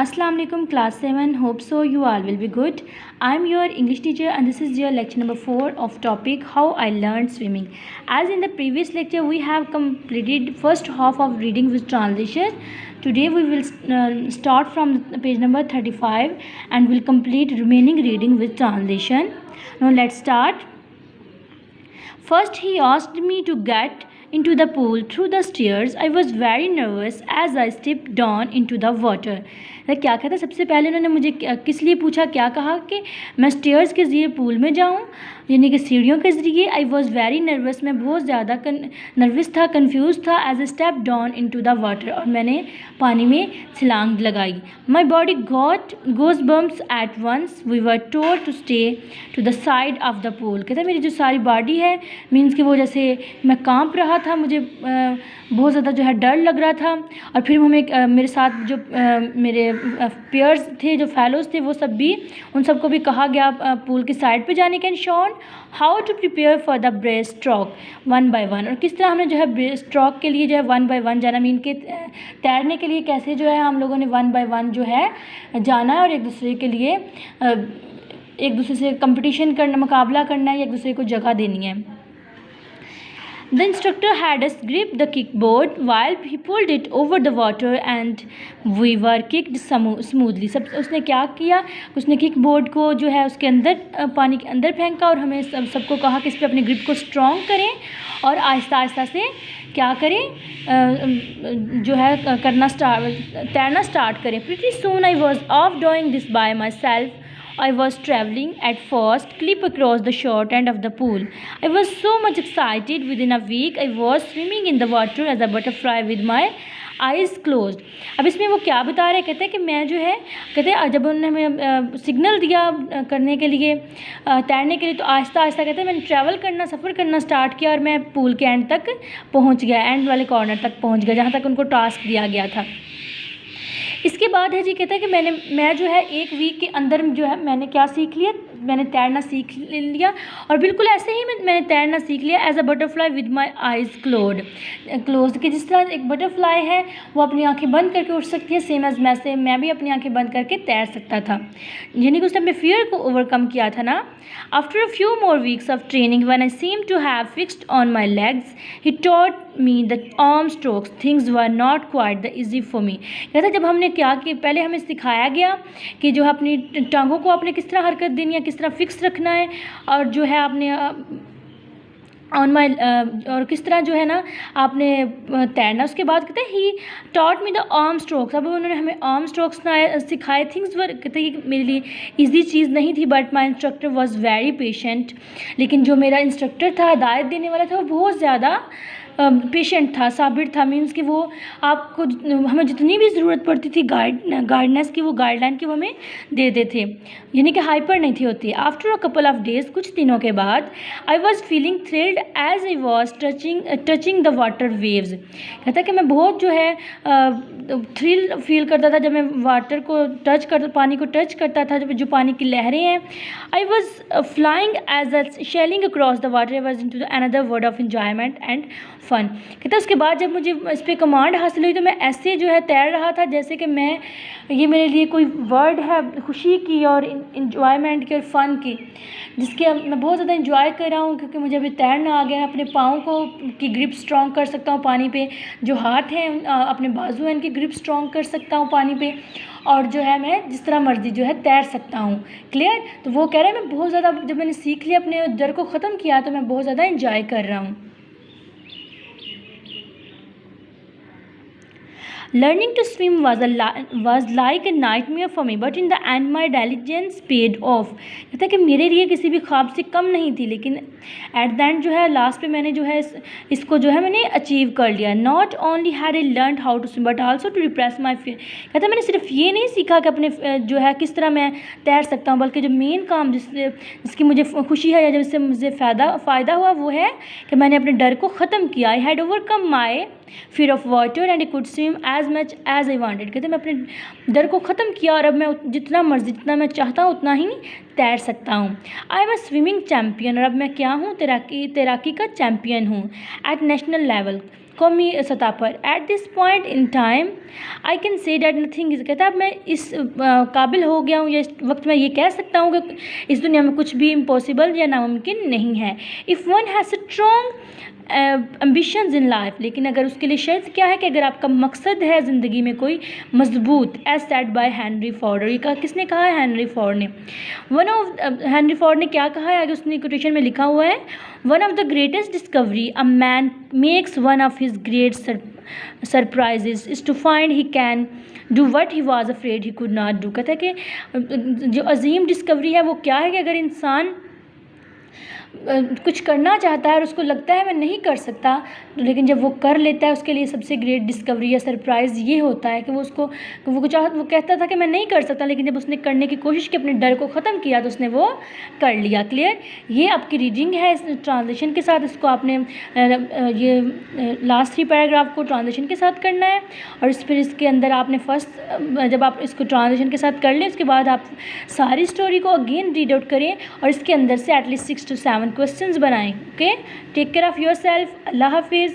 Assalamu alaikum class 7. Hope so you all will be good. I'm your English teacher and this is your lecture number 4 of topic how I learned swimming. As in the previous lecture we have completed first half of reading with translation. Today we will start from page number 35 and will complete remaining reading with translation. Now let's start. First he asked me to get into the pool through the stairs. I was very nervous as I stepped down into the water. क्या कहता, सबसे पहले उन्होंने मुझे किस लिए पूछा, क्या कहा कि मैं स्टेयर्स के ज़रिए पूल में जाऊं, यानी कि सीढ़ियों के ज़रिए. आई वॉज़ वेरी नर्वस, मैं बहुत ज़्यादा नर्वस था, कन्फ्यूज़ था. As a step down into the water, और मैंने पानी में छलांग लगाई. My body got goose bumps at once. We were told to stay to the side of the pool. कहता मेरी जो सारी बॉडी है मीन्स कि वो जैसे मैं कांप रहा था, मुझे बहुत ज़्यादा जो है डर लग रहा था. और फिर हमें मेरे साथ जो मेरे पेयर्स थे, जो फेलोज़ थे, वो सब भी, उन सबको भी कहा गया पूल की साइड पे जाने के. And shown how to prepare for the breaststroke one by one, और किस तरह हमने जो है ब्रेस्ट स्ट्रोक के लिए जो है वन बाय वन जाना, मीन के तैरने के लिए कैसे जो है हम लोगों ने वन बाय वन जो है जाना है और एक दूसरे के लिए एक दूसरे से कंपटीशन करना, मुकाबला करना है, एक दूसरे को जगह देनी है. The instructor had us grip the kickboard while he pulled it over the water and we were kicked smoothly. सब उसने क्या किया, उसने किकबोर्ड को जो है उसके अंदर पानी के अंदर फेंका और हमें सबको कहा कि इस पर अपनी ग्रिप को स्ट्रॉन्ग करें और आहिस्ता आहिस्ता से क्या करें, जो है तैरना स्टार्ट करें. Pretty soon I was off doing this by myself. I was traveling at first clip across the short end of the pool. I was so much excited. Within a week I was swimming in the water as a butterfly with my eyes closed. अब इसमें वो क्या बता रहे, कहते हैं कि मैं जो है, कहते हैं जब उन्होंने हमें सिग्नल दिया करने के लिए, तैरने के लिए, तो आहिस्ता आहिस्ता कहते हैं मैंने ट्रैवल करना, सफ़र करना स्टार्ट किया और मैं पूल के एंड तक पहुंच गया, एंड वाले कॉर्नर तक पहुंच गया जहाँ तक उनको टास्क दिया गया था. इसके बाद है जी, कहता है कि मैं जो है एक वीक के अंदर जो है मैंने क्या सीख लिया, मैंने तैरना सीख लिया. और बिल्कुल ऐसे ही मैंने तैरना सीख लिया as a butterfly with my eyes closed कि जिस तरह एक बटरफ्लाई है वो अपनी आंखें बंद करके उठ सकती है, सेम एज मैं भी अपनी आंखें बंद करके तैर सकता था, यानी कि उसने अपने फियर को ओवरकम किया था ना. After a few more weeks of training when I seem to have fixed on my legs he taught me the arm strokes things were not quite the easy for me. कहता जब हमने क्या कि पहले हमें सिखाया गया कि जो है अपनी टांगों को आपने किस तरह हरकत देनी है, किस तरह फिक्स रखना है, और जो है आपने ऑन माई और किस तरह जो है ना आपने तैरना. उसके बाद कहते हैं ही taught me the arm strokes. अब उन्होंने हमें आर्म स्ट्रोक्स सिखाए. थिंग्स वर, कहते हैं कि मेरे लिए ईजी चीज़ नहीं थी, but my instructor was very patient. लेकिन जो मेरा इंस्ट्रक्टर था, हिदायत देने वाला था, वो बहुत ज़्यादा पेशेंट था, साबिर था. मीन्स कि वो आपको हमें जितनी भी ज़रूरत पड़ती थी गाइडनेस की, वो गाइडलाइन की वो हमें देते थे, यानी कि हाइपर नहीं थी होती. After a couple of days, कुछ दिनों के बाद, I was feeling thrilled as I was touching the water waves. कहता है कि मैं बहुत जो है थ्रिल फील करता था जब मैं वाटर को पानी को टच करता था, जब जो पानी की लहरें हैं. I was flying as a shelling across the water. I was in to the another word of enjoyment and fun. कहता उसके बाद जब मुझे इस पर कमांड हासिल हुई तो मैं ऐसे जो है तैर रहा था जैसे कि ये मेरे लिए कोई वर्ड है खुशी की और इंजॉयमेंट की और फ़न की, जिसके मैं बहुत ज़्यादा इंजॉय कर रहा हूँ क्योंकि मुझे अभी तैरना आ गया है. अपने पाँव को की ग्रिप स्ट्रॉन्ग कर सकता हूँ पानी पे, जो हाथ हैं अपने बाजू हैं इनकी ग्रिप स्ट्रॉन्ग कर सकता हूँ पानी पे, और जो है मैं जिस तरह मर्जी जो है तैर सकता हूँ. क्लियर. तो वो कह रहे हैं मैं बहुत ज़्यादा, जब मैंने सीख लिया, अपने डर को ख़त्म किया, तो मैं बहुत ज़्यादा इंजॉय कर रहा हूँ. Learning to swim was like a nightmare for me, but in the end my diligence paid off. कहता है कि मेरे लिए किसी भी ख्वाब से कम नहीं थी, लेकिन एट द एंड जो है लास्ट पे मैंने जो है इसको जो है मैंने अचीव कर लिया. Not only had I learn how to swim but also to repress my fear. कहता है मैंने सिर्फ ये नहीं सीखा कि अपने जो है किस तरह मैं तैर सकता हूँ, बल्कि जो मेन काम जिसकी मुझे खुशी है या जिससे मुझे फ़ायदा हुआ वो है कि मैंने अपने डर को ख़त्म किया. I had overcome my fear of water and I could swim as much as I wanted. कहते मैं अपने डर को ख़त्म किया और अब मैं जितना मैं चाहता हूँ उतना ही तैर सकता हूँ. I am a swimming champion. और अब मैं क्या हूँ, तैराकी का चैम्पियन हूँ. At national level. कौमी सतह पर। At this point in time I can say that nothing is, कहता है मैं इस काबिल हो गया हूँ या इस वक्त मैं ये कह सकता हूँ कि इस दुनिया में कुछ भी इम्पॉसिबल या नामुमकिन नहीं है। If one has strong ambitions in life, लेकिन अगर उसके लिए शर्त क्या है कि अगर आपका मकसद है ज़िंदगी में कोई मजबूत, as said by Henry Ford. और ये कहा किसने कहा है? हेनरी फोर्ड ने। हेनरी फोर्ड ने क्या कहा है आगे उसने कोटेशन में लिखा हुआ है, one of the greatest discovery a man makes one of his great surprises is to find he can do what he was afraid he could not do. कहता है कि जो अजीम डिस्कवरी है वो क्या है कि अगर इंसान कुछ करना चाहता है और उसको लगता है मैं नहीं कर सकता, तो लेकिन जब वो कर लेता है उसके लिए सबसे ग्रेट डिस्कवरी या सरप्राइज़ ये होता है कि वो कहता था कि मैं नहीं कर सकता, लेकिन जब उसने करने की कोशिश की, अपने डर को ख़त्म किया, तो उसने वो कर लिया। क्लियर? ये आपकी रीडिंग है इस ट्रांसलेशन के साथ। इसको आपने ये लास्ट 3 पैराग्राफ को ट्रांसलेशन के साथ करना है और फिर इसके अंदर आपने जब आप इसको ट्रांसलेशन के साथ कर लें उसके बाद आप सारी स्टोरी को अगेन रीड आउट करें और इसके अंदर से एटलीस्ट 6 to 7 क्वेश्चंस बनाएं। Okay, take care of your self. अल्लाह हाफिज़।